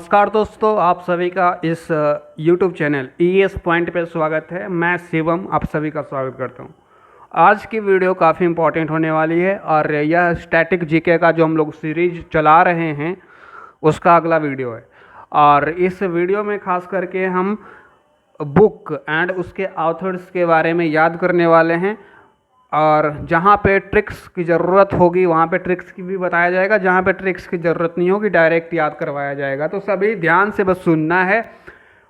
नमस्कार दोस्तों, आप सभी का इस YouTube चैनल ES पॉइंट पे स्वागत है। मैं शिवम आप सभी का स्वागत करता हूं। आज की वीडियो काफ़ी इम्पोर्टेंट होने वाली है और यह स्टैटिक जीके का जो हम लोग सीरीज चला रहे हैं उसका अगला वीडियो है। और इस वीडियो में खास करके हम बुक एंड उसके ऑथर्स के बारे में याद करने वाले हैं और जहाँ पे ट्रिक्स की ज़रूरत होगी वहाँ पे ट्रिक्स की भी बताया जाएगा, जहाँ पे ट्रिक्स की ज़रूरत नहीं होगी डायरेक्ट याद करवाया जाएगा। तो सभी ध्यान से बस सुनना है,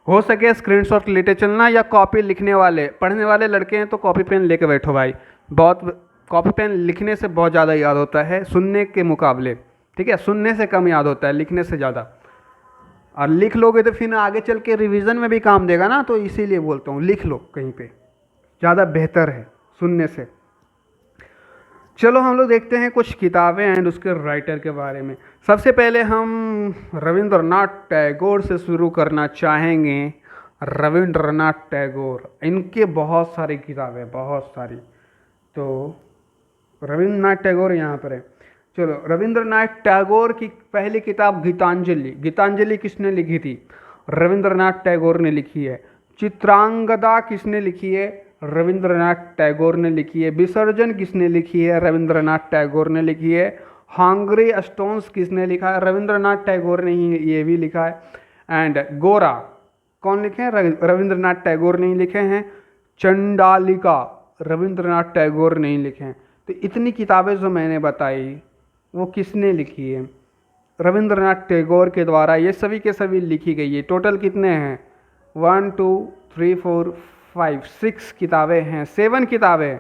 हो सके स्क्रीनशॉट लेते चलना, या कॉपी लिखने वाले पढ़ने वाले लड़के हैं तो कॉपी पेन लेके बैठो भाई। बहुत कॉपी पेन लिखने से बहुत ज़्यादा याद होता है सुनने के मुकाबले, ठीक है। सुनने से कम याद होता है, लिखने से ज़्यादा। और लिख लोगे तो फिर आगे चल के रिवीजन में भी काम देगा ना, तो इसीलिए बोलता हूँ लिख लो कहीं पे, ज़्यादा बेहतर है सुनने से। चलो हम लोग देखते हैं कुछ किताबें एंड उसके राइटर के बारे में। सबसे पहले हम रविंद्रनाथ टैगोर से शुरू करना चाहेंगे। रविंद्रनाथ टैगोर, इनके बहुत सारी किताबें, बहुत सारी। तो रविंद्रनाथ टैगोर यहाँ पर है। चलो, रविंद्रनाथ टैगोर की पहली किताब गीतांजलि। गीतांजलि किसने लिखी थी? रविंद्रनाथ टैगोर ने लिखी है। चित्रांगदा किसने लिखी है? रविंद्रनाथ टैगोर ने लिखी है। विसर्जन किसने लिखी है? रविंद्रनाथ टैगोर ने लिखी है। हंगरी स्टोन्स किसने लिखा है? रविंद्रनाथ टैगोर ने ही ये भी लिखा है। एंड गोरा कौन लिखे हैं? रविंद्रनाथ टैगोर ने ही लिखे हैं। चंडालिका रविंद्रनाथ टैगोर ने ही लिखे हैं। तो इतनी किताबें जो मैंने बताई वो किसने लिखी है? रविंद्रनाथ टैगोर के द्वारा ये सभी के सभी लिखी गई है। टोटल कितने हैं? 1 2 3 4 5 6 किताबें हैं, 7 किताबें,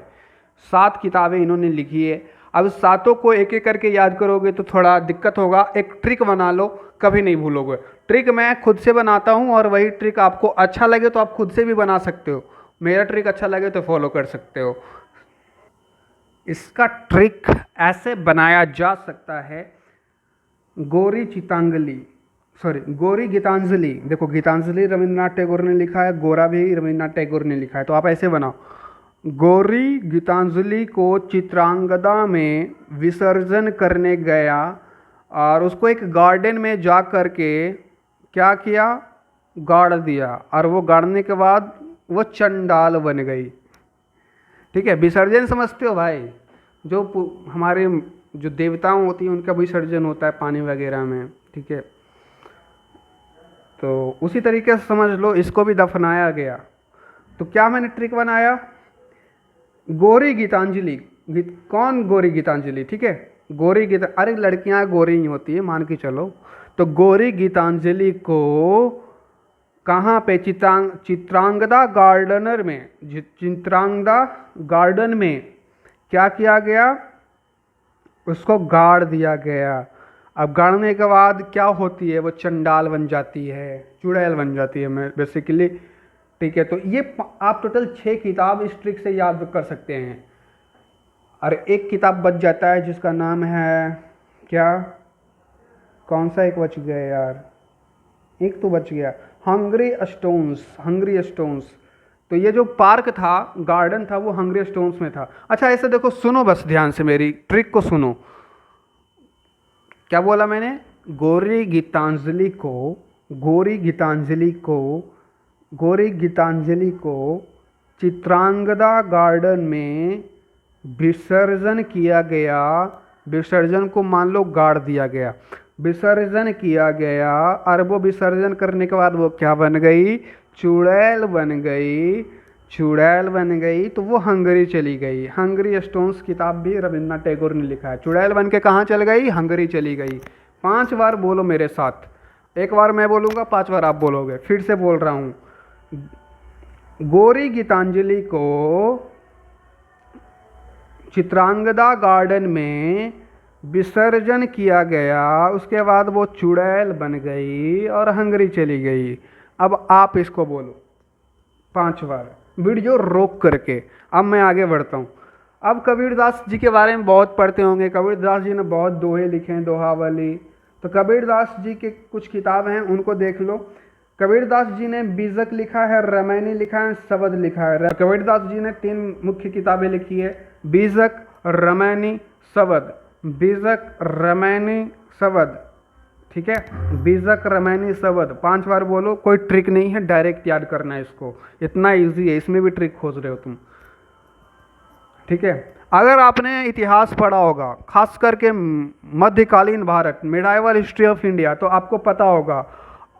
7 किताबें इन्होंने लिखी है। अब सातों को एक एक करके याद करोगे तो थोड़ा दिक्कत होगा। एक ट्रिक बना लो, कभी नहीं भूलोगे। ट्रिक मैं खुद से बनाता हूँ और वही ट्रिक आपको अच्छा लगे तो आप खुद से भी बना सकते हो। मेरा ट्रिक अच्छा लगे तो फॉलो कर सकते हो। इसका ट्रिक ऐसे बनाया जा सकता है। गोरी गीतांजलि, देखो गीतांजलि रविंद्रनाथ टैगोर ने लिखा है, गोरा भी रविंद्रनाथ टैगोर ने लिखा है। तो आप ऐसे बनाओ, गोरी गीतांजलि को चित्रांगदा में विसर्जन करने गया और उसको एक गार्डन में जा कर के क्या किया? गाड़ दिया। और वो गाड़ने के बाद वो चंडाल बन गई। ठीक है, विसर्जन समझते हो भाई? जो हमारे जो देवताओं होती हैं उनका विसर्जन होता है पानी वगैरह में, ठीक है। तो उसी तरीके से समझ लो, इसको भी दफनाया गया। तो क्या मैंने ट्रिक बनाया? गोरी गीतांजलि, कौन गोरी गीतांजलि? ठीक है, अरे लड़कियां गोरी ही होती है, मान के चलो। तो गोरी गीतांजलि को कहाँ पे? चित्रांगदा गार्डनर में, चित्रांगदा गार्डन में क्या किया गया? उसको गाड़ दिया गया। अब गाड़ने के बाद क्या होती है? वो चंडाल बन जाती है, चुड़ैल बन जाती है बेसिकली, ठीक है। तो ये आप टोटल 6 किताब इस ट्रिक से याद कर सकते हैं। और एक किताब बच जाता है जिसका नाम है क्या? कौन सा एक बच गया यार? एक तो बच गया, हंगरी स्टोन्स। तो ये जो पार्क था, गार्डन था, वो हंगरी स्टोन्स में था। अच्छा ऐसे देखो, सुनो बस ध्यान से, मेरी ट्रिक को सुनो। क्या बोला मैंने? गोरी गीतांजलि को चित्रांगदा गार्डन में विसर्जन किया गया। विसर्जन को मान लो गाड़ दिया गया, विसर्जन किया गया। और वो विसर्जन करने के बाद वो क्या बन गई? चुड़ैल बन गई। तो वो हंगरी चली गई। हंगरी स्टोन्स किताब भी रविंद्रनाथ टैगोर ने लिखा है। चुड़ैल बन के कहाँ चल गई? हंगरी चली गई। 5 बार बोलो मेरे साथ, एक बार मैं बोलूँगा, 5 बार आप बोलोगे। फिर से बोल रहा हूँ, गोरी गीतांजलि को चित्रांगदा गार्डन में विसर्जन किया गया, उसके बाद वो चुड़ैल बन गई और हंगरी चली गई। अब आप इसको बोलो 5 बार, वीडियो रोक करके। अब मैं आगे बढ़ता हूँ। अब कबीरदास जी के बारे में बहुत पढ़ते होंगे। कबीरदास जी ने बहुत दोहे लिखे हैं, दोहावली। तो कबीरदास जी के कुछ किताब हैं, उनको देख लो। कबीरदास जी ने बीजक लिखा है, रामायणी लिखा है, शबद लिखा है। कबीरदास जी ने 3 मुख्य किताबें लिखी है, बीजक, रामायणी, शबद। बीजक, रामायणी, शबद, ठीक है। बीजक रामायणी शब्द 5 बार बोलो, कोई ट्रिक नहीं है, डायरेक्ट याद करना है इसको, इतना इजी है, इसमें भी ट्रिक खोज रहे हो तुम, ठीक है। अगर आपने इतिहास पढ़ा होगा, खास करके मध्यकालीन Bharat, medieval history of India, तो आपको पता होगा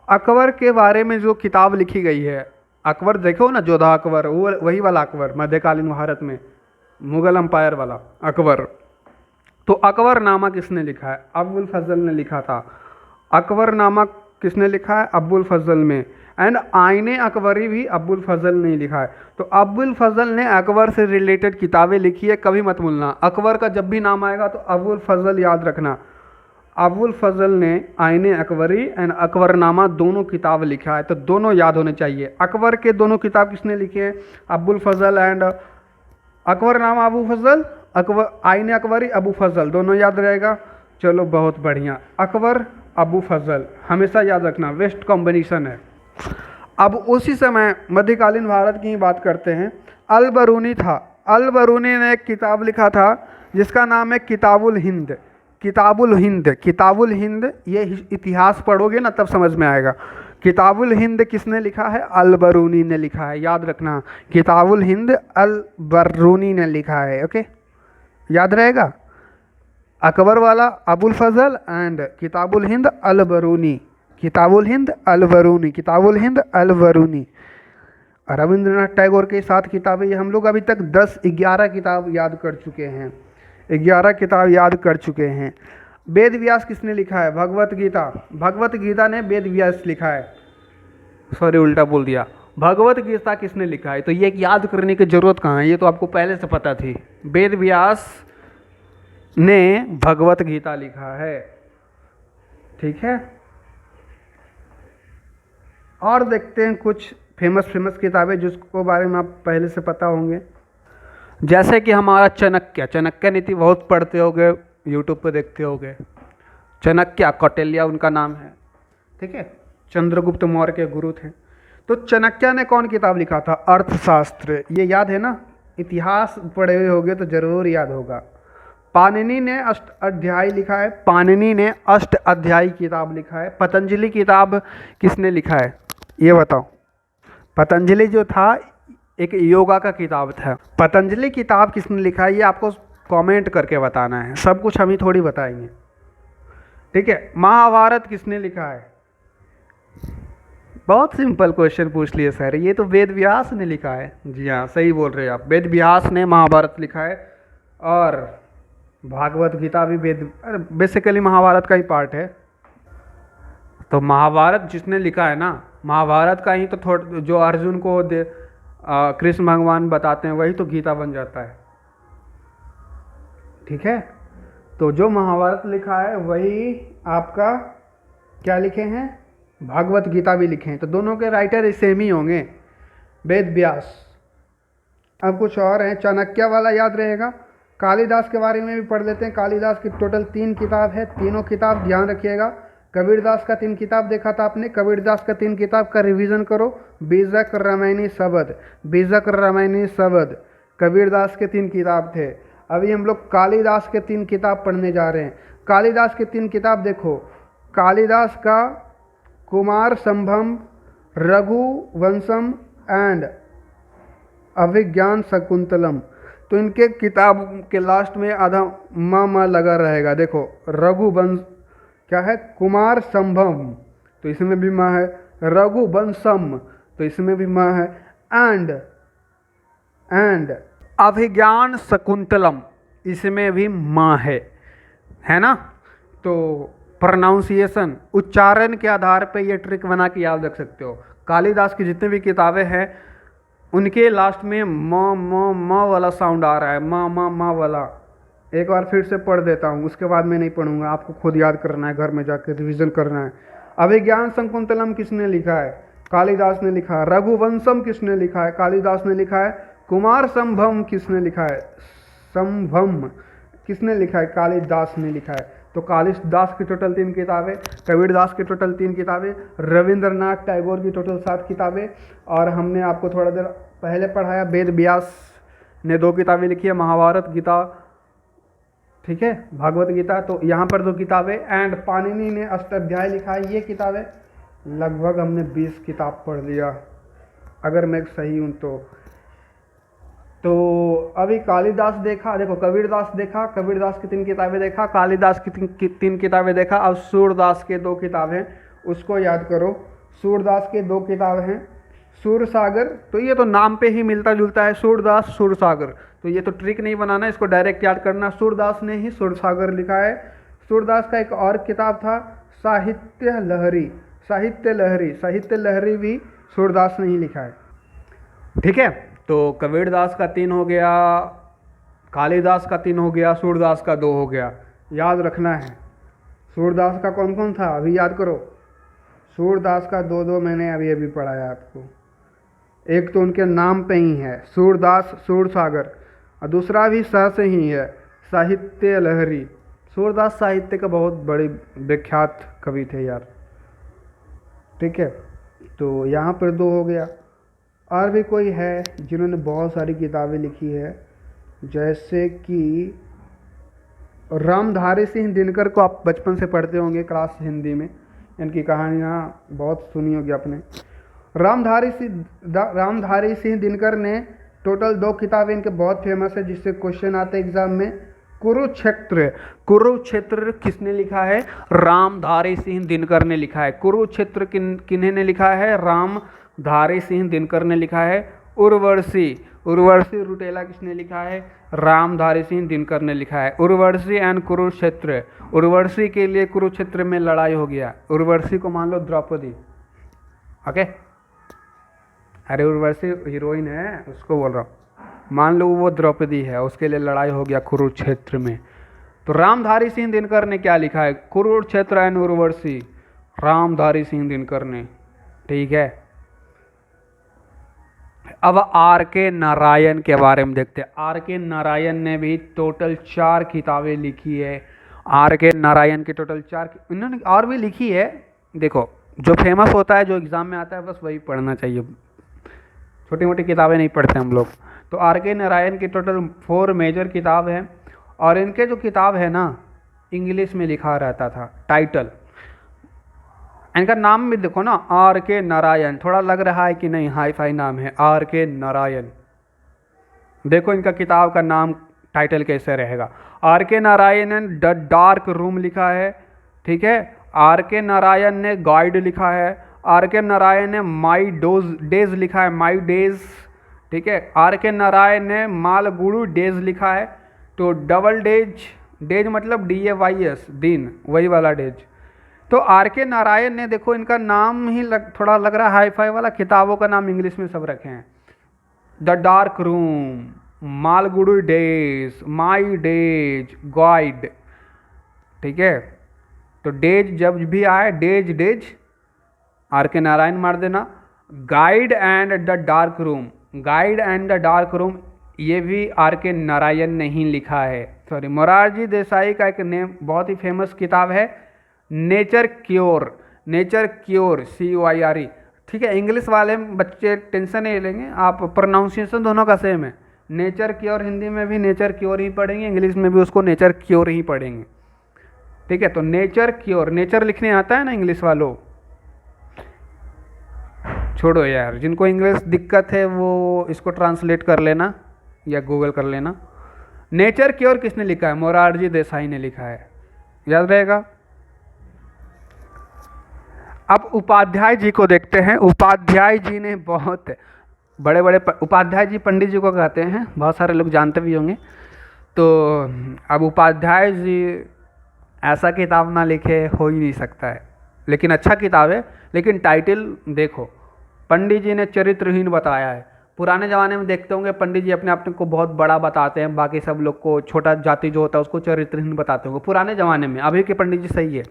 अकबर के बारे में जो किताब लिखी गई है, अकबर देखो ना, जोधा अकबर, वो वही वाला अकबर, मध्यकालीन भारत में मुगल अंपायर वाला अकबर। तो अकबरनामा किसने लिखा है? अबुल फजल ने लिखा था। अकबरनामा किसने लिखा है? अबुल फजल में। एंड आईने अकबरी भी अबुल फजल ने लिखा है। तो अबुल फजल ने अकबर से रिलेटेड किताबें लिखी है, कभी मत भूलना। अकबर का जब भी नाम आएगा तो अबुल फजल याद रखना। अबुल फजल ने आईने अकबरी एंड अकबरनामा दोनों किताब लिखा है, तो दोनों याद होने चाहिए। अकबर के दोनों किताब किसने लिखे हैं? अबुल फजल एंड अकबरनामा अबू फजल, अकबर आईने अकबरी अबू फजल, दोनों याद रहेगा। चलो बहुत बढ़िया, अकबर अबू फजल हमेशा याद रखना, बेस्ट कॉम्बिनेशन है। अब उसी समय मध्यकालीन भारत की ही बात करते हैं। अल बरूनी था, अल बरूनी ने एक किताब लिखा था जिसका नाम है किताबुल हिंद। किताबुल हिंद, किताबुल हिंद, ये इतिहास पढ़ोगे ना तब समझ में आएगा। किताबुल हिंद किसने लिखा है? अल बरूनी ने लिखा है, याद रखना। किताबुल हिंद अल बरूनी ने लिखा है, ओके, याद रहेगा। अकबर वाला अबुल फजल एंड किताबुल हिंद अल बरूनी, किताबुल हिंद अल बरूनी, किताबुल अल बरूनी। रविंद्रनाथ टैगोर के 7 किताबें, ये हम लोग अभी तक 10-11 किताब याद कर चुके हैं, 11 किताब याद कर चुके हैं। वेद व्यास किसने लिखा है? भगवत गीता, भगवत गीता ने वेद व्यास लिखा है, सॉरी उल्टा बोल दिया। भगवत गीता किसने लिखा है? तो ये याद करने की जरूरत कहाँ है, ये तो आपको पहले से पता थी। वेद व्यास ने भगवत गीता लिखा है, ठीक है। और देखते हैं कुछ फेमस किताबें जिसको बारे में आप पहले से पता होंगे, जैसे कि हमारा चाणक्य, चाणक्य नीति बहुत पढ़ते होगे, यूट्यूब पे देखते होगे। चाणक्य, कौटिल्य उनका नाम है, ठीक है, चंद्रगुप्त मौर्य के गुरु थे। तो चाणक्य ने कौन किताब लिखा था? अर्थशास्त्र, ये याद है ना, इतिहास पढ़े हुए होगे तो जरूर याद होगा। पाणिनि ने अष्ट अध्याय लिखा है, पाणिनि ने अष्ट अध्यायी किताब लिखा है। पतंजलि किताब किसने लिखा है ये बताओ? पतंजलि जो था एक योगा का किताब था। पतंजलि किताब किसने लिखा है ये आपको कमेंट करके बताना है, सब कुछ हम ही थोड़ी बताएंगे, ठीक है। महाभारत किसने लिखा है? बहुत सिंपल क्वेश्चन पूछ लिए सर, ये तो वेद व्यास ने लिखा है। जी हाँ, सही बोल रहे हैं आप, वेद व्यास ने महाभारत लिखा है। और भागवत गीता भी बेसिकली महाभारत का ही पार्ट है। तो महाभारत जिसने लिखा है ना, महाभारत का ही तो थोड़ा, जो अर्जुन को कृष्ण भगवान बताते हैं वही तो गीता बन जाता है, ठीक है। तो जो महाभारत लिखा है वही आपका क्या लिखे हैं? भागवत गीता भी लिखे हैं। तो दोनों के राइटर सेम ही होंगे, वेद व्यास। अब कुछ और हैं, चाणक्य वाला याद रहेगा। कालिदास के बारे में भी पढ़ लेते हैं। कालिदास की टोटल 3 किताब है, तीनों किताब ध्यान रखिएगा। कबीरदास का 3 किताब देखा था आपने, कबीरदास का 3 किताब का रिवीजन करो। बीजक रामायणी शब्द, बीजक रामायणी शब्द कबीरदास के 3 किताब थे। अभी हम लोग कालिदास के 3 किताब पढ़ने जा रहे हैं। कालिदास के 3 किताब देखो, कालिदास का कुमार संभव, रघुवंशम एंड अभिज्ञान शकुंतलम। तो इनके किताब के लास्ट में आधा माँ लगा रहेगा। देखो रघुवंश क्या है? कुमार संभव, तो इसमें भी माँ है। रघुवंशम, तो इसमें भी माँ है। एंड अभिज्ञान शकुंतलम, इसमें भी माँ है ना। तो प्रोनाउंसिएशन, उच्चारण के आधार पे ये ट्रिक बना के याद रख सकते हो। कालिदास की जितनी भी किताबें हैं उनके लास्ट में म वाला साउंड आ रहा है, म वाला। एक बार फिर से पढ़ देता हूँ, उसके बाद मैं नहीं पढ़ूंगा, आपको खुद याद करना है, घर में जाकर रिवीजन करना है। अभिज्ञान शकुंतलम किसने लिखा है? कालिदास ने लिखा है। रघुवंशम किसने लिखा है? कालिदास ने लिखा है। कुमार संभव किसने लिखा है? संभम किसने लिखा है? कालिदास ने लिखा है। तो कालिदास की टोटल 3 किताबें, कबीरदास की टोटल 3 किताबें, रविंद्रनाथ टैगोर की टोटल 7 किताबें, और हमने आपको थोड़ा देर पहले पढ़ाया वेद व्यास ने 2 किताबें लिखी है, महाभारत गीता, ठीक है, भागवत गीता। तो यहाँ पर 2 किताबें, एंड पाणिनि ने अष्टाध्याय लिखा है। ये किताबें लगभग हमने 20 किताब पढ़ लिया अगर मैं सही हूँ तो अभी कालिदास देखा, देखो कबीरदास देखा, कबीरदास की 3 किताबें देखा, कालिदास की 3 किताबें देखा। अब सूरदास के 2 किताबें, उसको याद करो। सूरदास के 2 किताब हैं, सूरसागर। तो ये तो नाम पे ही मिलता जुलता है, सूरदास सूरसागर। तो ये तो ट्रिक नहीं बनाना, इसको डायरेक्ट याद करना। सूरदास ने ही सूरसागर लिखा है। सूरदास का एक और किताब था साहित्य लहरी, साहित्य लहरी, साहित्य लहरी भी सूरदास ने ही लिखा है। ठीक है, तो कबीरदास का 3 हो गया, कालिदास का 3 हो गया, सूरदास का 2 हो गया। याद रखना है। सूरदास का कौन कौन था अभी याद करो। सूरदास का 2 मैंने अभी अभी पढ़ाया आपको। एक तो उनके नाम पे ही है सूरदास सूरसागर, और दूसरा भी स से ही है साहित्य लहरी। सूरदास साहित्य का बहुत बड़े विख्यात कवि थे यार। ठीक है, तो यहाँ पर 2 हो गया। और भी कोई है जिन्होंने बहुत सारी किताबें लिखी है, जैसे कि रामधारी सिंह दिनकर को आप बचपन से पढ़ते होंगे क्लास हिंदी में, इनकी कहानियाँ बहुत सुनी होगी आपने। रामधारी सिंह दिनकर ने टोटल 2 किताबें इनके बहुत फेमस है, जिससे क्वेश्चन आते हैं एग्जाम में। कुरुक्षेत्र, कुरुक्षेत्र किसने लिखा है? रामधारी सिंह दिनकर ने लिखा है। कुरुक्षेत्र किन्हीं ने लिखा है? रामधारी सिंह दिनकर ने लिखा है। उर्वशी, उर्वशी रुटेला किसने लिखा है? रामधारी सिंह दिनकर ने लिखा है। उर्वशी एंड कुरुक्षेत्र, उर्वशी के लिए कुरुक्षेत्र में लड़ाई हो गया। उर्वशी को मान लो द्रौपदी, ओके। अरे उर्वशी हीरोइन है, उसको बोल रहा हूँ। मान लो वो द्रौपदी है, उसके लिए लड़ाई हो गया कुरुक्षेत्र में। तो रामधारी सिंह दिनकर ने क्या लिखा है? कुरुक्षेत्र एंड उर्वशी, रामधारी सिंह दिनकर ने। ठीक है, अब आर के नारायण के बारे में देखते हैं। आर के नारायण ने भी टोटल 4 किताबें लिखी है। आर के नारायण की टोटल 4, इन्होंने और भी लिखी है। देखो, जो फेमस होता है, जो एग्ज़ाम में आता है, बस वही पढ़ना चाहिए। छोटी मोटी किताबें नहीं पढ़ते हम लोग। तो आर के नारायण की टोटल 4 मेजर किताब है, और इनके जो किताब है ना, इंग्लिश में लिखा रहता था टाइटल। इनका नाम भी देखो ना, आर के नारायण। थोड़ा लग रहा है कि नहीं हाई फाई नाम है, आर के नारायण। देखो इनका किताब का नाम टाइटल कैसे रहेगा। आर के नारायण ने द डार्क रूम लिखा है। ठीक है, आर के नारायण ने गाइड लिखा है। आर के नारायण ने माई डेज लिखा है, माई डेज। ठीक है, आर के नारायण ने मालगुरु डेज लिखा है। तो डबल डेज, डेज मतलब DAYS, दिन, वही वाला डेज। तो आर के नारायण ने, देखो इनका नाम ही थोड़ा लग रहा है हाई फाई वाला। किताबों का नाम इंग्लिश में सब रखे हैं। The dark room, Malgudi days, my days, guide. ठीक है, तो डेज जब भी आए, डेज डेज आर के नारायण मार देना। Guide and the dark room, guide and the dark room, ये भी आर के नारायण ने ही लिखा है। सॉरी, मोरारजी देसाई का एक नेम बहुत ही फेमस किताब है, nature cure, nature cure, COIRE। ठीक है, इंग्लिश वाले बच्चे टेंशन नहीं लेंगे, आप प्रोनाउंसिएशन दोनों का सेम है। नेचर क्योर, हिंदी में भी नेचर क्योर ही पढ़ेंगे, इंग्लिश में भी उसको नेचर क्योर ही पढ़ेंगे। ठीक है, तो नेचर क्योर, नेचर लिखने आता है ना इंग्लिश वालों, छोड़ो यार, जिनको इंग्लिश दिक्कत है वो इसको ट्रांसलेट कर लेना या गूगल कर लेना। नेचर क्योर किसने लिखा है? मोरारजी देसाई ने लिखा है, याद रहेगा। अब उपाध्याय जी को देखते हैं। उपाध्याय जी ने बहुत बड़े बड़े, उपाध्याय जी पंडित जी को कहते हैं, बहुत सारे लोग जानते भी होंगे। तो अब उपाध्याय जी ऐसा किताब ना लिखे हो ही नहीं सकता है, लेकिन अच्छा किताब है। लेकिन टाइटल देखो, पंडित जी ने चरित्रहीन बताया है। पुराने ज़माने में देखते होंगे पंडित जी अपने आप को बहुत बड़ा बताते हैं, बाकी सब लोग को छोटा जाति जो होता है उसको चरित्रहीन बताते होंगे पुराने ज़माने में। अभी के पंडित जी सही है,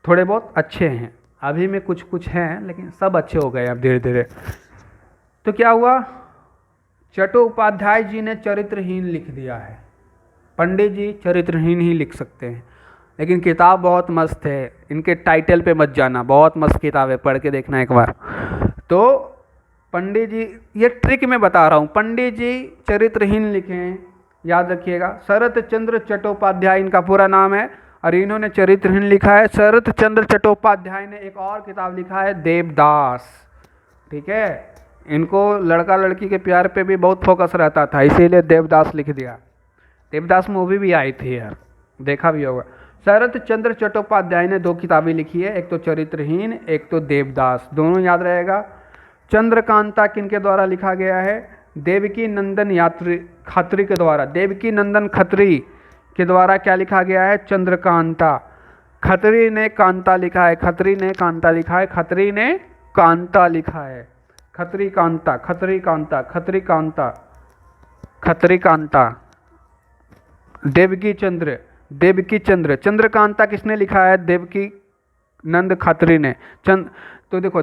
थोड़े बहुत अच्छे हैं, अभी में कुछ कुछ हैं, लेकिन सब अच्छे हो गए अब धीरे धीरे। तो क्या हुआ, चट्टोपाध्याय जी ने चरित्रहीन लिख दिया है। पंडित जी चरित्रहीन ही लिख सकते हैं, लेकिन किताब बहुत मस्त है। इनके टाइटल पे मत जाना, बहुत मस्त किताब है, पढ़ के देखना एक बार। तो पंडित जी, ये ट्रिक मैं बता रहा हूँ, पंडित जी चरित्रहीन लिखे हैं, याद रखिएगा। शरत चंद्र चट्टोपाध्याय इनका पूरा नाम है और इन्होंने चरित्रहीन लिखा है। शरत चंद्र चट्टोपाध्याय ने एक और किताब लिखा है देवदास, ठीक है। इनको लड़का लड़की के प्यार पे भी बहुत फोकस रहता था, इसीलिए देवदास लिख दिया। देवदास मूवी भी आई थी यार, देखा भी होगा। शरत चंद्र चट्टोपाध्याय ने 2 किताबें लिखी है, एक तो चरित्रहीन, एक तो देवदास, दोनों याद रहेगा। चंद्रकांता किनके द्वारा लिखा गया है? देवकी नंदन खत्री के द्वारा। देवकी नंदन खत्री के द्वारा क्या लिखा गया है? चंद्रकांता। खत्री ने कांता लिखा है, खत्री ने कांता लिखा है, खत्री ने कांता लिखा है। खत्री कांता, खत्री कांता, खत्री कांता, खत्री कांता। देवकी चंद्र, देवकी चंद्र। चंद्रकांता किसने लिखा है? देवकी नंद खत्री ने। तो देखो,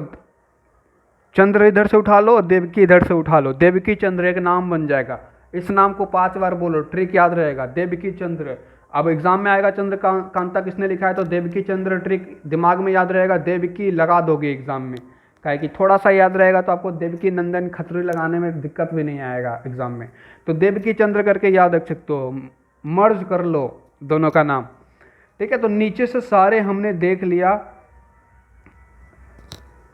चंद्र इधर से उठा लो, देवकी इधर से उठा लो, देवकी चंद्र एक नाम बन जाएगा। इस नाम को 5 बार बोलो, ट्रिक याद रहेगा, देवकी चंद्र। अब एग्जाम में आएगा चंद्रकांता किसने लिखा है, तो देवकी चंद्र, ट्रिक दिमाग में याद रहेगा, देवकी लगा दोगे एग्जाम में, काहे कि थोड़ा सा याद रहेगा तो आपको देवकी नंदन खत्री लगाने में दिक्कत भी नहीं आएगा एग्जाम में। तो देवकी चंद्र करके याद रख सकते हो, मर्ज कर लो दोनों का नाम, ठीक है। तो नीचे से सारे हमने देख लिया।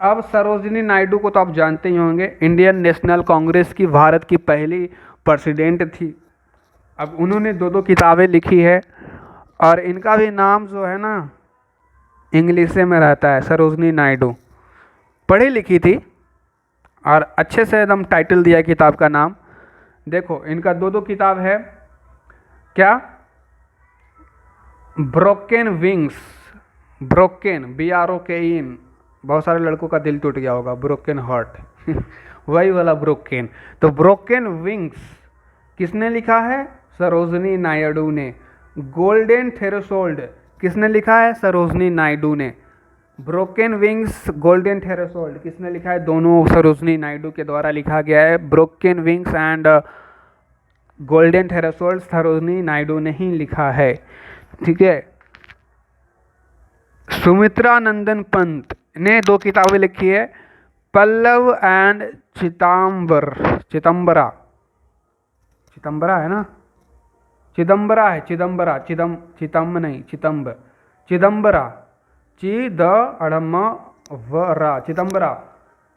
अब सरोजिनी नायडू को तो आप जानते ही होंगे, इंडियन नेशनल कांग्रेस की भारत की पहली प्रेसिडेंट थी। अब उन्होंने 2 किताबें लिखी है और इनका भी नाम जो है ना इंग्लिश में रहता है, सरोजिनी नायडू। पढ़ी लिखी थी और अच्छे से एकदम टाइटल दिया किताब का नाम। देखो इनका 2 किताब है, क्या? ब्रोकन विंग्स, ब्रोकन BROKN, बहुत सारे लड़कों का दिल टूट गया होगा, ब्रोकन हार्ट वही वाला ब्रोकन। तो ब्रोकन विंग्स किसने लिखा है? सरोजिनी नायडू ने। गोल्डन थ्रेशोल्ड किसने लिखा है? सरोजिनी नायडू ने। ब्रोकन विंग्स, गोल्डन थ्रेशोल्ड किसने लिखा है? दोनों सरोजिनी नायडू के द्वारा लिखा गया है। Broken wings and golden threshold Sarojini Naidu ने ही लिखा है, ठीक है। सुमित्रा नंदन पंत ने 2 किताबें लिखी है, पल्लव एंड चिदम्बरा, चिदम्बरा है ना, चिदम्बरा है, चिदम्बरा, चितम नहीं, चिदम्बरा, चिदम्बरा,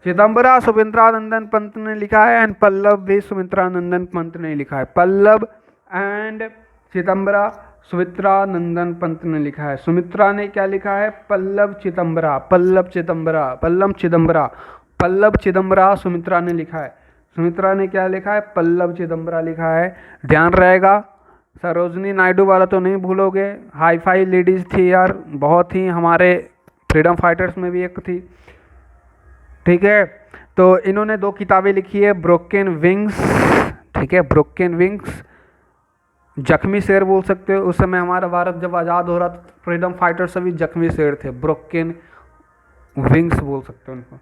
चिदम्बरा सुमित्रा नंदन पंत ने लिखा है एंड पल्लव भी सुमित्रा नंदन पंत ने लिखा है। पल्लव एंड चिदम्बरा सुमित्रा नंदन पंत ने लिखा है। सुमित्रा ने क्या लिखा है? पल्लव चिदम्बरा, पल्लव चिदम्बरा, पल्लव चिदम्बरा, पल्लव चिदम्बरा सुमित्रा ने लिखा है। सुमित्रा ने क्या लिखा है? पल्लव चिदम्बरा लिखा है। ध्यान रहेगा, सरोजिनी नायडू वाला तो नहीं भूलोगे, हाई फाई लेडीज थी यार, बहुत ही, हमारे फ्रीडम फाइटर्स में भी एक थी, ठीक है। तो इन्होंने 2 किताबें लिखी है, ब्रोकन विंग्स, ठीक है, ब्रोकन विंग्स, जख्मी शेर बोल सकते हो। उस समय हमारा भारत जब आज़ाद हो रहा था, फ्रीडम फाइटर सभी जख्मी शेर थे, ब्रोकन विंग्स बोल सकते हो उनको।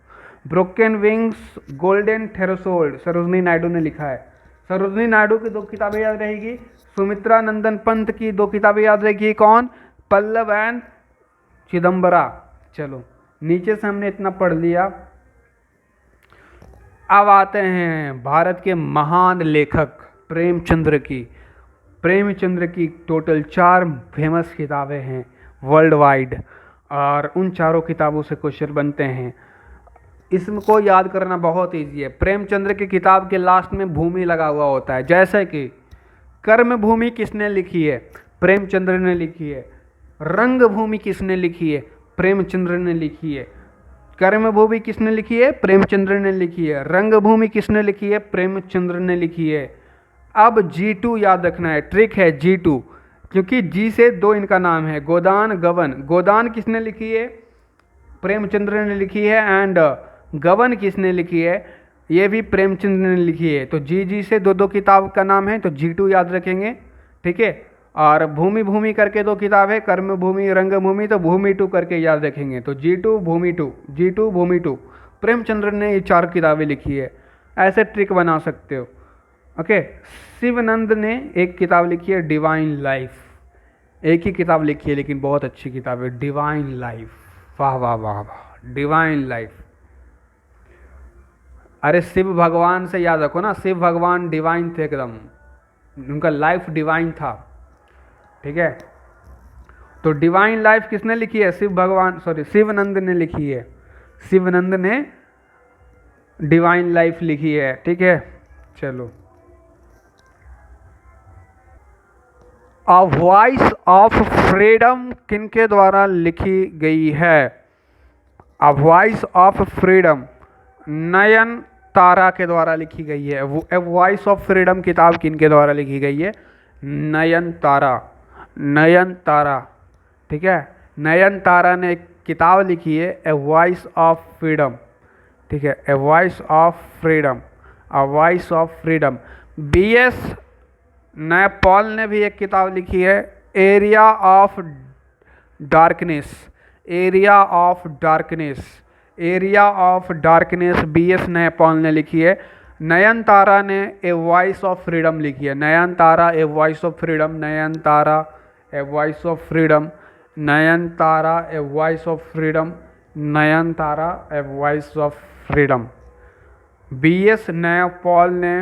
Broken wings, golden threshold Sarojini Naidu ने लिखा है। सरोजिनी नायडू की 2 किताबें याद रहेगी, सुमित्रा नंदन पंत की 2 किताबें याद रहेगी, कौन? पल्लव एंड चिदम्बरा। चलो नीचे से हमने इतना पढ़ लिया। अब आते हैं भारत के महान लेखक प्रेमचंद्र की। प्रेमचंद्र की टोटल 4 फेमस किताबें हैं वर्ल्ड वाइड, और उन 4 किताबों से क्वेश्चन बनते हैं। इसको याद करना बहुत ईजी है। प्रेमचंद्र की किताब के लास्ट में भूमि लगा हुआ होता है, जैसे कि कर्म भूमि किसने लिखी है? प्रेमचंद्र ने लिखी है। रंग भूमि किसने लिखी है? प्रेमचंद्र ने लिखी है। कर्म भूमि किसने लिखी है? प्रेमचंद्र ने लिखी है। रंग भूमि किसने लिखी है? प्रेमचंद्र ने लिखी है। अब G2 याद रखना है, ट्रिक है G2, क्योंकि G से 2 इनका नाम है, गोदान गवन। गोदान किसने लिखी है? प्रेमचंद्र ने लिखी है। एंड गवन किसने लिखी है? ये भी प्रेमचंद्र ने लिखी है। तो जी से 2 किताब का नाम है, तो G2 याद रखेंगे, ठीक है। और भूमि भूमि करके 2 किताब है, कर्म भूमि रंग भूमि, तो भूमि 2 करके याद रखेंगे। तो G2 भूमि 2, G2 भूमि 2। प्रेमचंद्र ने ये 4 किताबें लिखी है, ऐसे ट्रिक बना सकते हो, ओके। शिवानंद ने एक किताब लिखी है डिवाइन लाइफ, एक ही किताब लिखी है लेकिन बहुत अच्छी किताब है, डिवाइन लाइफ। वाह वाह वाह वाह, डिवाइन लाइफ। अरे शिव भगवान से याद रखो ना, शिव भगवान डिवाइन थे एकदम, उनका लाइफ डिवाइन था। ठीक है, तो डिवाइन लाइफ किसने लिखी है? शिवानंद ने लिखी है। शिवानंद ने डिवाइन लाइफ लिखी है। ठीक है, चलो। अ वॉइस ऑफ फ्रीडम किनके द्वारा लिखी गई है? A voice of freedom Nayan तारा के द्वारा लिखी गई है। ए वॉइस ऑफ फ्रीडम किताब किनके द्वारा लिखी गई है? नयन तारा। नयन तारा, ठीक है, नयन तारा ने एक किताब लिखी है, ए वॉइस ऑफ फ्रीडम। ठीक है, ए voice of freedom, a voice of freedom. BS Naipaul ने भी एक किताब लिखी है, area of darkness. Area of darkness, area of darkness BS Naipaul ने लिखी है। नयन तारा ने ए वॉइस ऑफ फ्रीडम लिखी है। Nayan Tara a voice of freedom, Nayan Tara a voice of freedom, Nayan Tara a voice of freedom, Nayan Tara a voice of freedom. BS Naipaul ने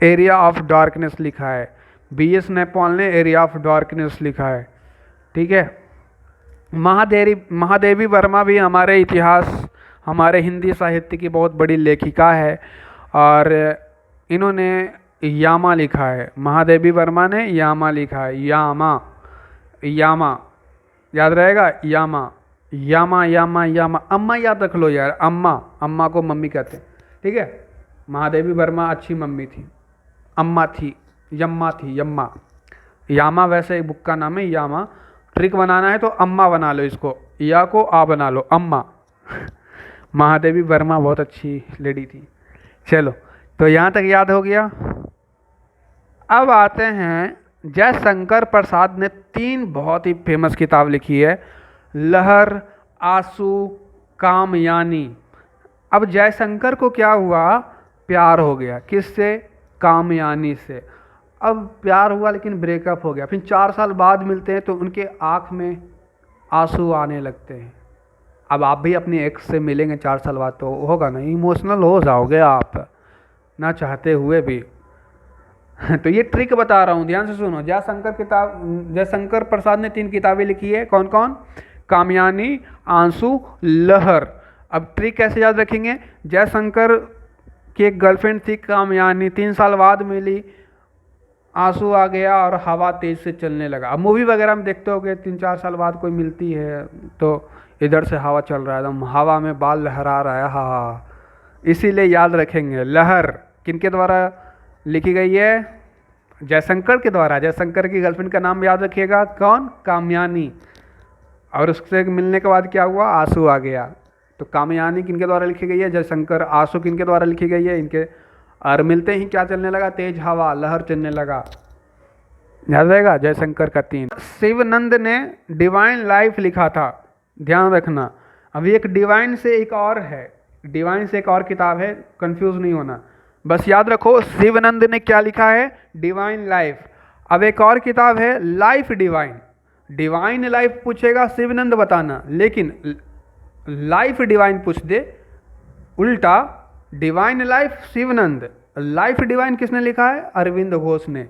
एरिया ऑफ डार्कनेस लिखा है। BS Naipaul ने एरिया ऑफ डार्कनेस लिखा है। ठीक है, महादेवी वर्मा भी हमारे इतिहास, हमारे हिंदी साहित्य की बहुत बड़ी लेखिका है और इन्होंने यामा लिखा है। महादेवी वर्मा ने यामा लिखा है। यामा, यामा याद रहेगा, यामा, यामा यामा यामा। अम्मा याद रख लो यार, अम्मा, अम्मा को मम्मी कहते हैं। ठीक है, महादेवी वर्मा अच्छी मम्मी थी, अम्मा थी, यम्मा थी, यम्मा। यामा वैसे एक बुक का नाम है, यामा। ट्रिक बनाना है तो अम्मा बना लो, इसको या को आ बना लो, अम्मा। महादेवी वर्मा बहुत अच्छी लेडी थी। चलो, तो यहाँ तक याद हो गया। अब आते हैं, जयशंकर प्रसाद ने 3 बहुत ही फेमस किताब लिखी है, लहर, आंसू, कामयानी। अब जयशंकर को क्या हुआ? प्यार हो गया। किससे? कामयानी से। अब प्यार हुआ लेकिन ब्रेकअप हो गया। फिर 4 साल बाद मिलते हैं तो उनके आँख में आंसू आने लगते हैं। अब आप भी अपनी एक्स से मिलेंगे 4 साल बाद तो होगा ना, इमोशनल हो जाओगे आप, ना चाहते हुए भी। तो ये ट्रिक बता रहा हूँ, ध्यान से सुनो। जयशंकर प्रसाद ने 3 किताबें लिखी है। कौन कौन? कामयानी, आंसू, लहर। अब ट्रिक कैसे याद रखेंगे? जयशंकर की एक गर्लफ्रेंड थी कामयानी, 3 साल बाद मिली, आंसू आ गया और हवा तेज से चलने लगा। अब मूवी वगैरह में देखते होगे 3-4 साल बाद कोई मिलती है तो इधर से हवा चल रहा है, एकदम हवा में बाल लहरा रहा है, हाँ। इसीलिए याद रखेंगे। लहर किनके द्वारा लिखी गई है? जयशंकर के द्वारा। जयशंकर की गर्लफ्रेंड का नाम याद रखिएगा, कौन? कामयानी। और उससे मिलने के बाद क्या हुआ? आंसू आ गया। तो कामयानी किनके द्वारा लिखी गई है? जयशंकर। आंसू किनके द्वारा लिखी गई है? इनके। और मिलते ही क्या चलने लगा? तेज हवा, लहर चलने लगा। याद रहेगा, जयशंकर का 3। शिवानंद ने डिवाइन लाइफ लिखा था, ध्यान रखना। अभी एक डिवाइन से एक और है, डिवाइन से एक और किताब है, कंफ्यूज नहीं होना। बस याद रखो शिवानंद ने क्या लिखा है? Divine life. अब एक और किताब है लाइफ डिवाइन। डिवाइन लाइफ पूछेगा शिवानंद बताना, लेकिन लाइफ डिवाइन पूछ दे उल्टा, divine life Shivananda, life divine किसने लिखा है? अरविंद घोष ने।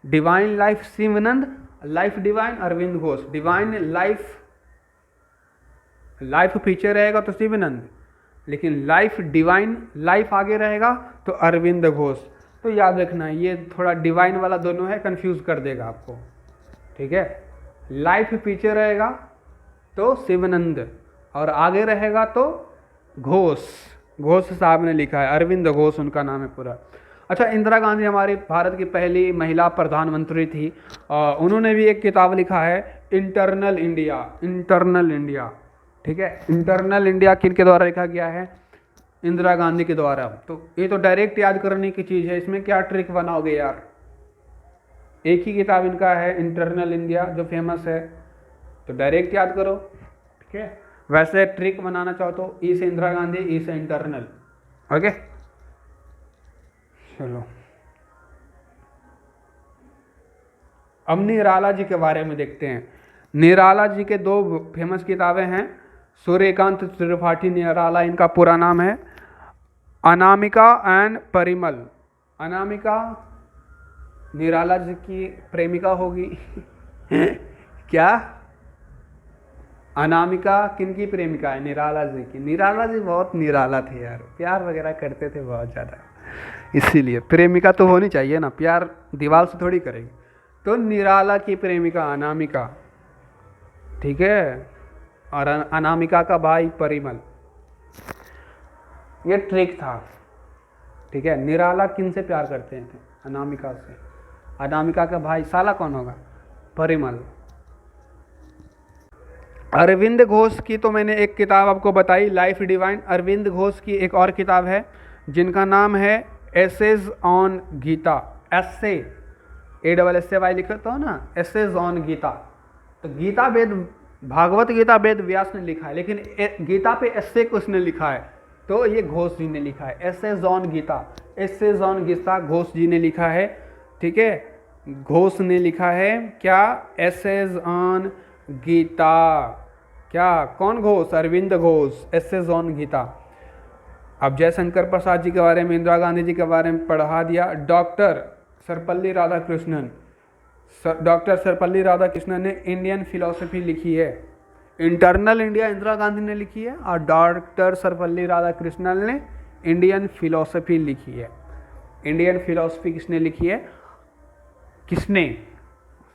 Divine life Shivananda, life divine Aurobindo Ghosh. Divine life, life पीछे रहेगा तो शिवानंद, लेकिन लाइफ डिवाइन, लाइफ आगे रहेगा तो अरविंद घोष। तो याद रखना, ये थोड़ा डिवाइन वाला दोनों है, कंफ्यूज कर देगा आपको। ठीक है, लाइफ पीछे रहेगा तो शिवानंद और आगे रहेगा तो घोष। घोष साहब ने लिखा है, अरविंद घोष उनका नाम है पूरा। अच्छा, इंदिरा गांधी हमारी भारत की पहली महिला प्रधानमंत्री थी, उन्होंने भी एक किताब लिखा है, इंटरनल इंडिया। इंटरनल इंडिया, ठीक है, इंटरनल इंडिया किनके द्वारा लिखा गया है? इंदिरा गांधी के द्वारा। तो ये तो डायरेक्ट याद करने की चीज़ है, इसमें क्या ट्रिक बनाओगे यार? एक ही किताब इनका है, इंटरनल इंडिया, जो फेमस है, तो डायरेक्ट याद करो। ठीक है, वैसे ट्रिक बनाना चाहो तो ई से इंदिरा गांधी, ई से इंटरनल। ओके, चलो। अब निराला जी के बारे में देखते हैं। निराला जी के 2 फेमस किताबें हैं, सूर्यकांत त्रिपाठी निराला इनका पूरा नाम है, अनामिका एंड परिमल। अनामिका निराला जी की प्रेमिका होगी। क्या? अनामिका किनकी प्रेमिका है? निराला जी की। निराला जी बहुत निराला थे यार, प्यार वगैरह करते थे बहुत ज़्यादा, इसीलिए प्रेमिका तो होनी चाहिए ना, प्यार दीवार से थोड़ी करेंगे। तो निराला की प्रेमिका अनामिका, ठीक है, और अनामिका का भाई परिमल। ये ट्रिक था, ठीक है। निराला किन से प्यार करते थे? अनामिका से। अनामिका का भाई साला कौन होगा? परिमल। अरविंद घोष की तो मैंने एक किताब आपको बताई, लाइफ डिवाइन। अरविंद घोष की एक और किताब है जिनका नाम है essays on Gita. Essay, ASSAY लिखा तो ना, एसेज ऑन गीता। तो गीता वेद, भागवत गीता वेद व्यास ने लिखा है, लेकिन गीता पे एसे किसने लिखा है? तो ये घोष जी ने लिखा है। Essays on Gita, essays on Gita Ghosh ji ने लिखा है, ठीक है। घोष ने लिखा है क्या? Essays on Gita. क्या? कौन घोष? अरविंद घोष। Essays on Gita. अब जयशंकर प्रसाद जी के बारे में, इंदिरा गांधी जी के बारे में पढ़ा दिया। डॉक्टर सर्वपल्ली राधाकृष्णन, डॉक्टर सर्वपल्ली राधाकृष्णन ने इंडियन फिलॉसफी लिखी है। इंटरनल इंडिया इंदिरा गांधी ने लिखी है, और डॉक्टर सर्वपल्ली राधाकृष्णन ने इंडियन फिलॉसफी लिखी है। इंडियन फिलॉसफी किसने लिखी है? किसने?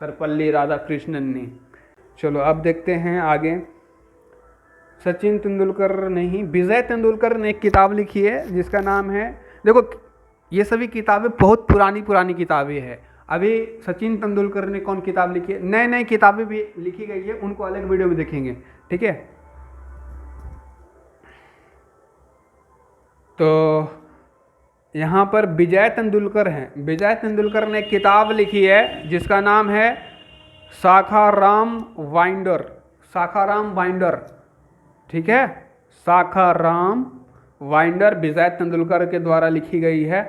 सर्वपल्ली राधाकृष्णन ने। चलो अब देखते हैं आगे। सचिन तेंदुलकर नहीं, विजय तेंदुलकर ने एक किताब लिखी है जिसका नाम है, देखो ये सभी किताबें बहुत पुरानी पुरानी किताबें हैं। अभी सचिन तेंदुलकर ने कौन किताब लिखी है? नई नई किताबें भी लिखी गई है, उनको अलग वीडियो में देखेंगे, ठीक है। तो यहाँ पर विजय तेंदुलकर हैं। विजय तेंदुलकर ने एक किताब लिखी है जिसका नाम है शाखाराम वाइंडर। शाखाराम वाइंडर, ठीक है। शाखाराम वाइंडर विजय तेंदुलकर के द्वारा लिखी गई है।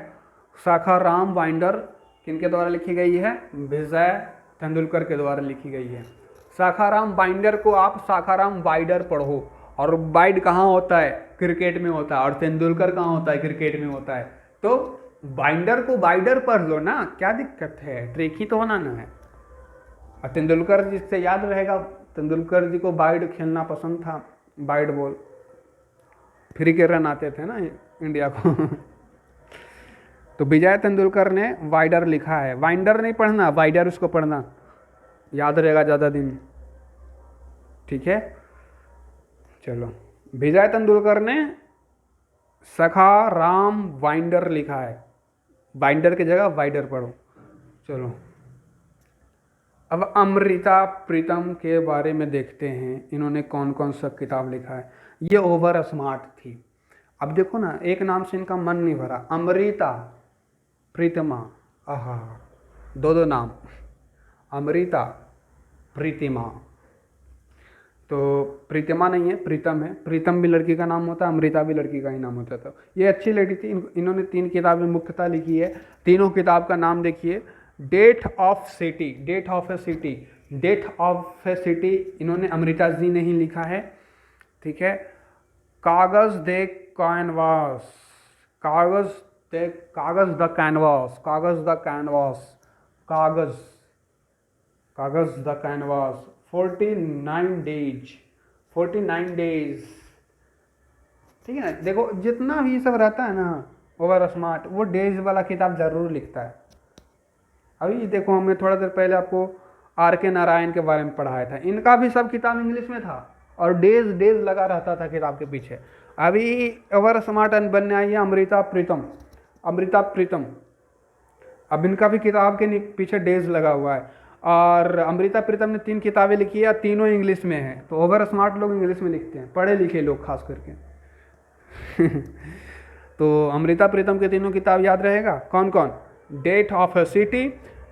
शाखाराम वाइंडर किनके द्वारा लिखी गई है? विजय तेंदुलकर के द्वारा लिखी गई है। शाखाराम वाइंडर को आप शाखाराम वाइडर पढ़ो, और वाइड कहाँ होता है? क्रिकेट में होता है। और तेंदुलकर कहाँ होता है? क्रिकेट में होता है। तो वाइंडर को वाइडर पढ़ लो ना, क्या दिक्कत है? ट्रिक ही तो बनाना है। और तेंदुलकर जी से याद रहेगा, तेंदुलकर जी को वाइड खेलना पसंद था, वाइड बॉल, फ्री के रन आते थे ना इंडिया को। तो विजय तेंदुलकर ने वाइडर लिखा है। वाइंडर नहीं पढ़ना, वाइडर उसको पढ़ना, याद रहेगा ज़्यादा दिन, ठीक है। चलो, विजय तेंदुलकर ने शाखाराम वाइंडर लिखा है। वाइंडर की जगह वाइडर पढ़ो। चलो अब अमृता प्रीतम के बारे में देखते हैं, इन्होंने कौन कौन सा किताब लिखा है। ये ओवर स्मार्ट थी। अब देखो ना, एक नाम से इनका मन नहीं भरा। अमृता प्रीतमा, आहा, दो नाम, अमृता प्रीतिमा। तो प्रीतिमा नहीं है, प्रीतम है। प्रीतम भी लड़की का नाम होता है, अमृता भी लड़की का ही नाम होता था। ये अच्छी लड़की थी। इन्होंने 3 किताबें मुख्यतः लिखी है। तीनों किताब का नाम देखिए। Death of city, death of a city, death of a city इन्होंने अमृता जी ने ही लिखा है, ठीक है। कागज दे कैनवास, कागज दे, कागज द कैनवास, कागज द कैनवास, कागज, कागज द कैनवास, 49 डेज, 49 डेज, ठीक है ना। देखो जितना भी सब रहता है ना ओवर स्मार्ट, वो डेज वाला किताब जरूर लिखता है। अभी देखो, हमने थोड़ा देर पहले आपको RK नारायण के बारे में पढ़ाया था। इनका भी सब किताब इंग्लिश में था, और डेज डेज लगा रहता था किताब के पीछे। अभी ओवर स्मार्ट बनने आई है अमृता प्रीतम, अमृता प्रीतम। अब इनका भी किताब के पीछे डेज लगा हुआ है। और अमृता प्रीतम ने 3 किताबें लिखी है, तीनों इंग्लिश में है। तो ओवर स्मार्ट लोग इंग्लिश में लिखते हैं, पढ़े लिखे लोग खास करके। तो अमृता प्रीतम के तीनों किताब याद रहेगा, कौन कौन? डेट ऑफ ए सिटी,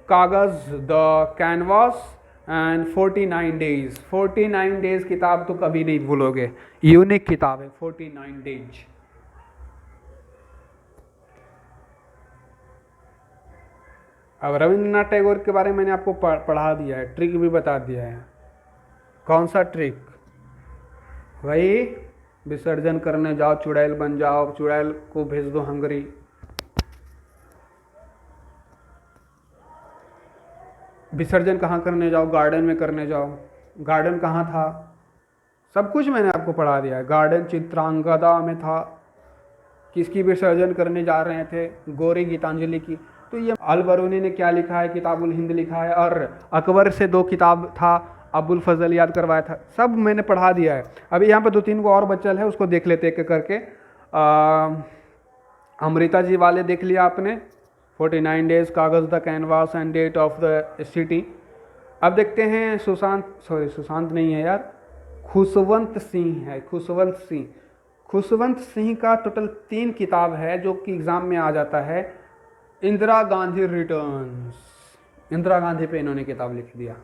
कागज the canvas and 49 days. 49 days किताब तो कभी नहीं भूलोगे, यूनिक किताब है 49 डेज। अब रविंद्रनाथ टैगोर के बारे में मैंने आपको पढ़ा दिया है, ट्रिक भी बता दिया है। कौन सा ट्रिक? वही विसर्जन करने जाओ चुड़ैल बन जाओ, चुड़ैल को भेज दो हंगरी। विसर्जन कहाँ करने जाओ, गार्डन में करने जाओ, गार्डन कहाँ था, सब कुछ मैंने आपको पढ़ा दिया है। गार्डन चित्रांगदा में था, किसकी विसर्जन करने जा रहे थे, गौरी गीतांजलि की। तो ये अल बरूनी ने क्या लिखा है, किताबुल हिंद लिखा है, और अकबर से 2 किताब था, अबुल फजल याद करवाया था, सब मैंने पढ़ा दिया है। अभी यहाँ पे 2-3 को और बचल है, उसको देख लेते एक करके। अमृता जी वाले देख लिया आपने, 49 डेज, कागज़ द canvas and death of the city. अब देखते हैं सुशांत नहीं है यार, खुशवंत सिंह है, खुशवंत सिंह। खुशवंत सिंह का टोटल 3 किताब है जो कि एग्ज़ाम में आ जाता है। इंदिरा गांधी रिटर्न्स, इंदिरा गांधी पे इन्होंने किताब लिख दिया।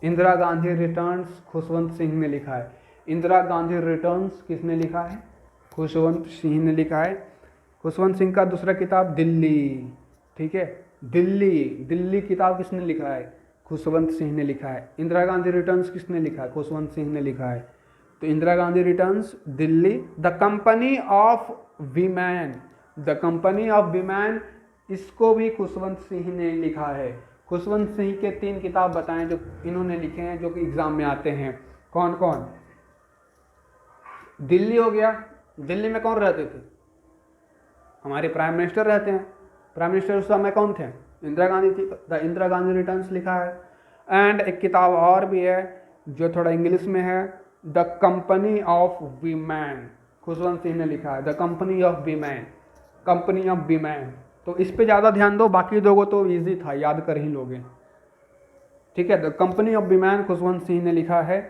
इंदिरा गांधी रिटर्न्स खुशवंत सिंह ने लिखा है। इंदिरा गांधी रिटर्न्स किसने लिखा है, खुशवंत सिंह ने लिखा है। खुशवंत सिंह का दूसरा किताब दिल्ली, ठीक है, दिल्ली किताब किसने लिखा है, खुशवंत सिंह ने लिखा है। इंदिरा गांधी रिटर्न्स किसने लिखा है, खुशवंत सिंह ने लिखा है। तो Indira Gandhi returns, Delhi. The company of women, the company of women, इसको भी खुशवंत सिंह ने लिखा है। खुशवंत सिंह के 3 किताब बताएं जो इन्होंने लिखे हैं, जो कि एग्जाम में आते हैं। कौन कौन, दिल्ली हो गया, दिल्ली में कौन रहते थे, हमारे प्राइम मिनिस्टर रहते हैं। प्राइम मिनिस्टर उस समय कौन थे, इंदिरा गांधी थी। द इंदिरा गांधी रिटर्न्स लिखा है। एंड एक किताब और भी है जो थोड़ा इंग्लिश में है, the company of women, Khushwant Singh ने लिखा है। The company of women, company of women. तो इस पे ज़्यादा ध्यान दो, बाकी 2 को तो ईजी था, याद कर ही लोगे, ठीक है। The company of women Khushwant Singh ने लिखा है,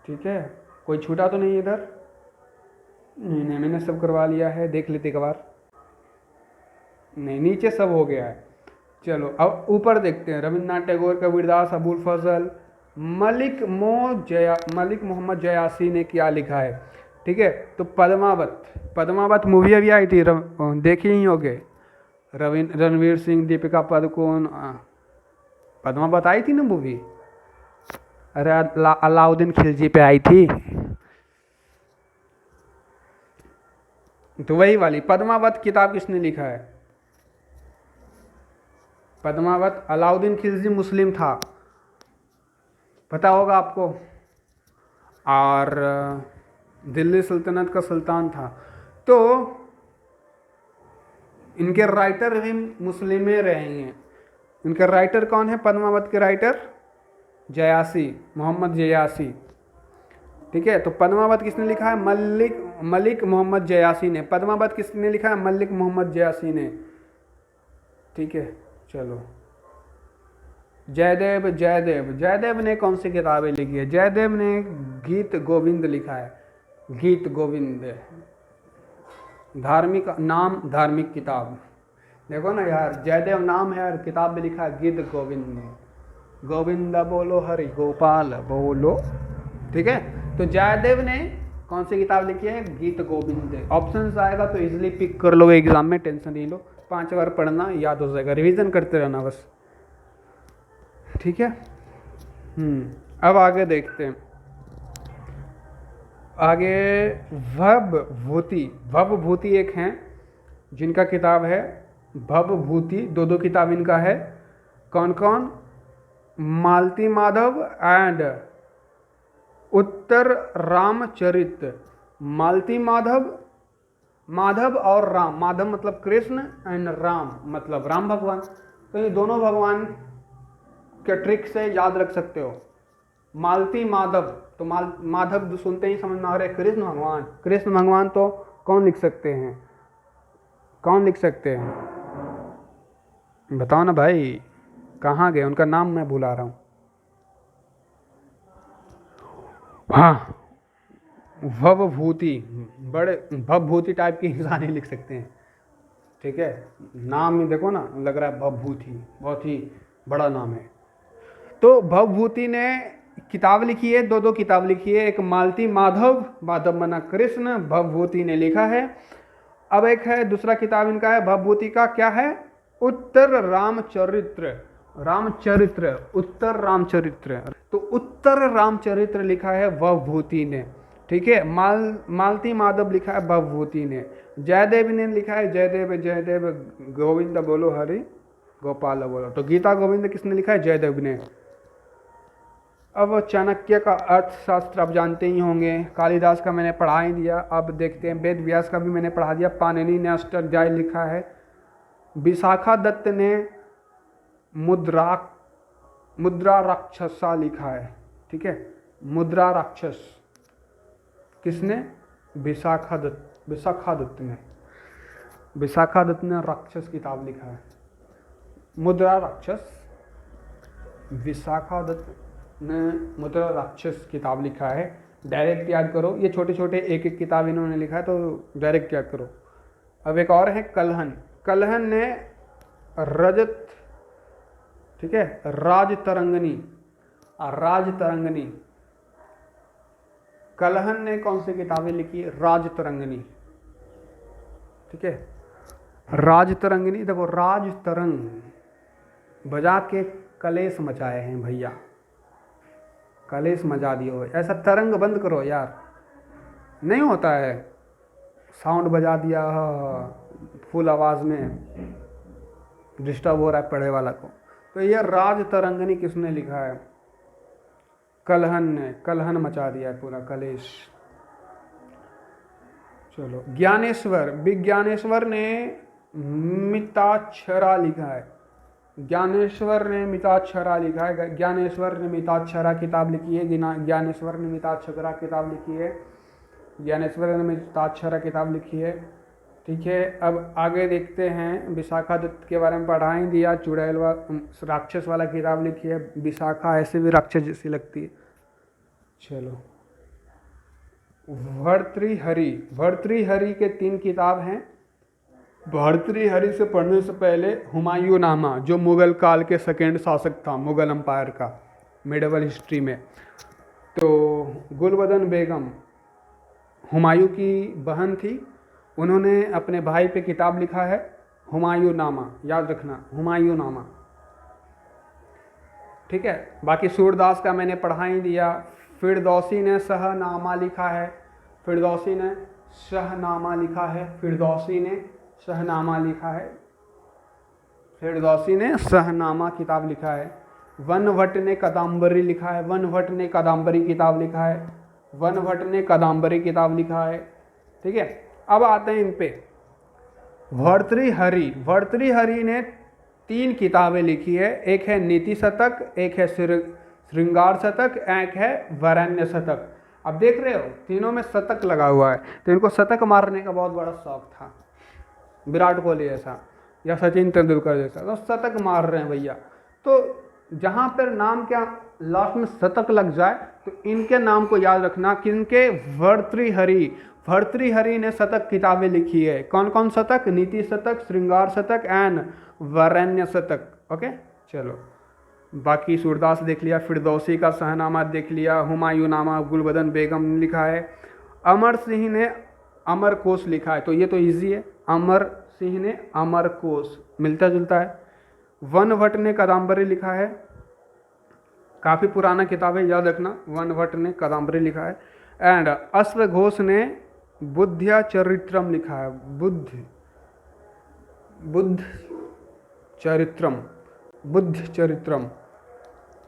ठीक है। कोई छूटा तो नहीं इधर, नहीं मैंने सब करवा लिया है, देख लेते एक बार। नहीं, नीचे सब हो गया है। चलो अब ऊपर देखते हैं। रविन्द्रनाथ टैगोर, कबीरदास, अबुल फजल, मलिक मोहम्मद जयासी ने क्या लिखा है, ठीक है। तो पद्मावत मूवी अभी आई थी, देखी ही होगे, रणवीर सिंह, दीपिका पादुकोण, पद्मावत आई थी ना मूवी। अरे अलाउद्दीन खिलजी पे आई थी, तो वही वाली पद्मावत किताब किसने लिखा है, पद्मावत। अलाउद्दीन खिलजी मुस्लिम था, पता होगा आपको, और दिल्ली सल्तनत का सुल्तान था। तो इनके राइटर भी मुस्लिम में रहे हैं। इनके राइटर कौन है, पद्मावत के राइटर जयासी, मोहम्मद जयासी, ठीक है। तो पद्मावत किसने लिखा है, मलिक मोहम्मद जयासी ने। पद्मावत किसने लिखा है, मलिक मोहम्मद जयासी ने, ठीक है। चलो जयदेव ने कौन सी किताबें लिखी है, जयदेव ने गीत गोविंद लिखा है, गीत गोविंद, धार्मिक किताब। देखो ना यार, जयदेव नाम है और किताब में लिखा है गीत गोविंद, गोविंद बोलो हरि गोपाल बोलो, ठीक है। तो जयदेव ने कौन सी किताब लिखी है, गीत गोविंद। ऑप्शन आएगा तो इजीली पिक कर लोगे एग्जाम में, टेंशन नहीं लो, 5 बार पढ़ना, याद हो जाएगा, रिवीजन करते रहना बस, ठीक है। अब आगे देखते हैं। आगे भवभूति एक हैं जिनका किताब है भवभूति, 2 किताब इनका है। कौन कौन, मालती माधव एंड उत्तर रामचरित। मालती माधव और राम, माधव मतलब कृष्ण एंड राम मतलब राम भगवान। तो ये दोनों भगवान के ट्रिक से याद रख सकते हो। मालती माधव, तो माधव सुनते ही समझ में आ रहा है कृष्ण भगवान। तो कौन लिख सकते हैं, बताओ ना भाई, कहाँ गए, उनका नाम मैं भुला रहा हूँ। हाँ, भवभूति, बड़े भवभूति टाइप के इंसान ही लिख सकते हैं, ठीक है। नाम ही देखो ना, लग रहा है भवभूति, बहुत ही बड़ा नाम है। तो भवभूति ने किताब लिखी है, 2 किताब लिखी है। एक मालती माधव मना कृष्ण, भवभूति ने लिखा है। अब एक है दूसरा किताब इनका है भवभूति का, क्या है, उत्तर रामचरित्र, उत्तर रामचरित्र। तो उत्तर रामचरित्र लिखा है भवभूति ने, ठीक है। मालती माधव लिखा है भवभूति ने। जयदेव ने लिखा है जयदेव गोविंद बोलो हरि गोपाल बोलो। तो गीता गोविंद किसने लिखा है? जयदेव ने। अब चाणक्य का अर्थशास्त्र आप जानते ही होंगे, कालिदास का मैंने पढ़ा ही दिया। अब देखते हैं वेद व्यास का भी मैंने पढ़ा दिया। पाणिनि ने अष्टाध्यायी लिखा है। विशाखा दत्त ने मुद्रा राक्षसा लिखा है। ठीक है, मुद्रा राक्षस किसने? विशाखा दत्त ने। विशाखा दत्त ने राक्षस किताब लिखा है, मुद्रा राक्षस। विशाखा दत्त ने मुद्रा राक्षस किताब लिखा है। डायरेक्ट याद करो, ये छोटे छोटे एक एक किताब इन्होंने लिखा है, तो डायरेक्ट याद करो। अब एक और है कलहन। कलहन ने रजत, ठीक है, राजतरंगिणी। कलहन ने कौन सी किताबें लिखी? राजतरंगिणी। ठीक है, राजतरंगिणी। देखो, राजतरंग बजा के कलेश मचाए हैं भैया, कलेश मचा दिए हो। ऐसा तरंग बंद करो यार, नहीं होता है। साउंड बजा दिया फुल आवाज़ में, डिस्टर्ब हो रहा है पढ़े वाला को। तो ये राजतरंगिणी किसने लिखा है? कलहन ने। कलहन मचा दिया है, पूरा कलेश। चलो, ज्ञानेश्वर। विज्ञानेश्वर ने मिताक्षरा लिखा है। ज्ञानेश्वर ने मिताक्षरा लिखा है। ज्ञानेश्वर ने मिताक्षरा किताब लिखी है। ज्ञानेश्वर ने मिताक्षरा किताब लिखी है। ज्ञानेश्वर ने मिताक्षरा किताब लिखी है। ठीक है, अब आगे देखते हैं। विशाखा दत्त के बारे में पढ़ा ही दिया। चुड़ैल राक्षस वाला किताब लिखी है। विशाखा ऐसे भी राक्षस जैसी लगती है। चलो, भर्तृहरि के 3 किताब हैं। भर्तृहरि से पढ़ने से पहले हुमायूं नामा, जो मुगल काल के सेकेंड शासक था मुगल एम्पायर का, मेडिवल हिस्ट्री में। तो गुलबदन बेगम हुमायूं की बहन थी, उन्होंने अपने भाई पे किताब लिखा है हुमायूं नामा। याद रखना, हुमायूं नामा। ठीक है, बाकी सूरदास का मैंने पढ़ा ही दिया। फिरदौसी ने शहनामा लिखा है। फिरदौसी ने शहनामा लिखा है। फिरदौसी ने शहनामा लिखा है। फिरदौसी ने शहनामा किताब लिखा है। वन भट्ट ने कादम्बरी लिखा है। वन भट्ट ने कादम्बरी किताब लिखा है। वन भट्ट ने कादम्बरी किताब लिखा है। ठीक है, अब आते हैं इन पे। भर्तृहरि। भर्तृहरि ने 3 किताबें लिखी है। एक है नीति शतक, एक है श्रृंगार शतक, एक है वरेण्य शतक। अब देख रहे हो, तीनों में शतक लगा हुआ है। तो इनको शतक मारने का बहुत बड़ा शौक था, विराट कोहली जैसा या सचिन तेंदुलकर जैसा। तो शतक मार रहे हैं भैया। तो जहाँ पर नाम क्या लास्ट में शतक लग जाए, तो इनके नाम को याद रखना, किनके? भर्तृहरि। भर्तृहरि ने शतक किताबें लिखी है। कौन कौन शतक? नीति शतक, श्रृंगार शतक एंड वरेण्य शतक। ओके, चलो, बाकी सूरदास देख लिया, फिरदौसी का शहनामा देख लिया, हुमायूं नामा गुलबदन बेगम ने लिखा है। अमर सिंह ने अमरकोश लिखा है। तो ये तो इजी है, अमर सिंह ने अमरकोश, मिलता जुलता है। वन भट्ट ने कादम्बरी लिखा है। काफ़ी पुराना किताब है, याद रखना। वन भट्ट ने कादम्बरी लिखा है। एंड अश्वघोष ने बुद्ध चरित्रम लिखा है। बुद्ध चरित्रम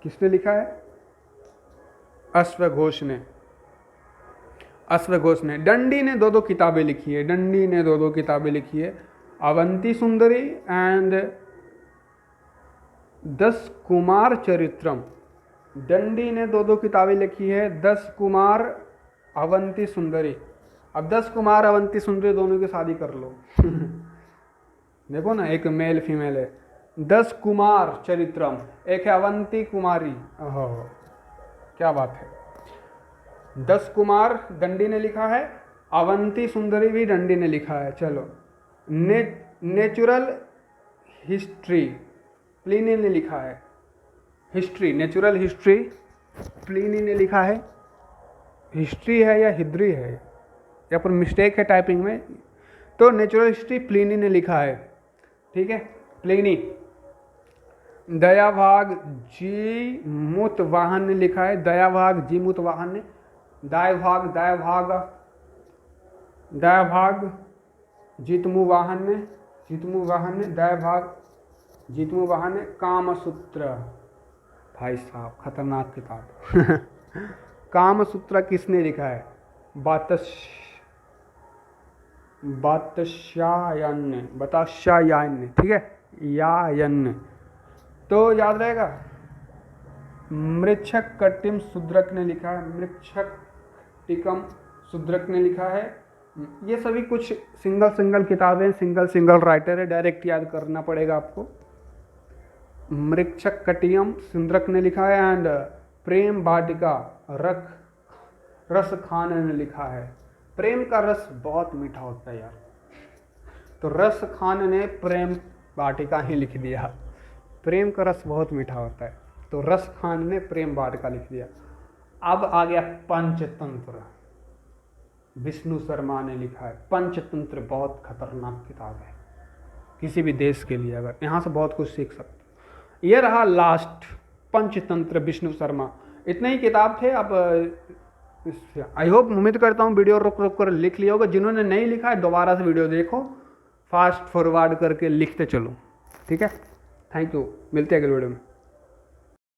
किसने लिखा है? अश्वघोष ने। डंडी ने 2 किताबें लिखी है। डंडी ने 2 किताबें लिखी है, अवंती सुंदरी एंड 10 कुमार चरित्रम। डंडी ने 2 किताबें लिखी है, 10 कुमार, अवंती सुंदरी। अब 10 कुमार अवंती सुंदरी दोनों की शादी कर लो। देखो ना, एक मेल फीमेल है। 10 कुमार चरित्रम, एक है अवंती कुमारी। ओहो, क्या बात है। 10 कुमार डंडी ने लिखा है, अवंती सुंदरी भी डंडी ने लिखा है। चलो, नेचुरल हिस्ट्री प्लिनी ने लिखा है। हिस्ट्री, नेचुरल हिस्ट्री प्लिनी ने लिखा है। हिस्ट्री है या हिद्री है, या पर मिस्टेक है टाइपिंग में। तो नेचुरल हिस्ट्री प्लिनी ने लिखा है। ठीक है, प्लिनी। दयाभाग जी मुतवाहन ने लिखा है। दयाभाग जी मुतवाहन ने। दयाभाग जितमुवाहन ने। दयाभाग जीतू बहाने कामसूत्र, भाई साहब खतरनाक किताब। कामसूत्र किसने लिखा है? बताशायन, ठीक है, यायन। तो याद रहेगा। मृच्छक कटिम शूद्रक ने लिखा है, मृच्छक टिकम शूद्रक ने लिखा है। ये सभी कुछ सिंगल किताबें, सिंगल राइटर है, डायरेक्ट याद करना पड़ेगा आपको। मृक्षक कटियम शूद्रक ने लिखा है एंड प्रेम वाटिका रस खान ने लिखा है। प्रेम का रस बहुत मीठा होता है यार, तो रस खान ने प्रेम वाटिका ही लिख दिया। प्रेम का रस बहुत मीठा होता है, तो रस खान ने प्रेम वाटिका लिख दिया। अब आ गया पंचतंत्र, विष्णु शर्मा ने लिखा है। पंचतंत्र बहुत खतरनाक किताब है किसी भी देश के लिए, अगर यहाँ से बहुत कुछ सीख सकते। ये रहा लास्ट, पंचतंत्र, विष्णु शर्मा। इतने ही किताब थे। अब आई होप, उम्मीद करता हूँ वीडियो रुक कर लिख लिया होगा। जिन्होंने नहीं लिखा है दोबारा से वीडियो देखो, फास्ट फॉरवर्ड करके लिखते चलो, ठीक है। थैंक यू, मिलते हैं अगले वीडियो में।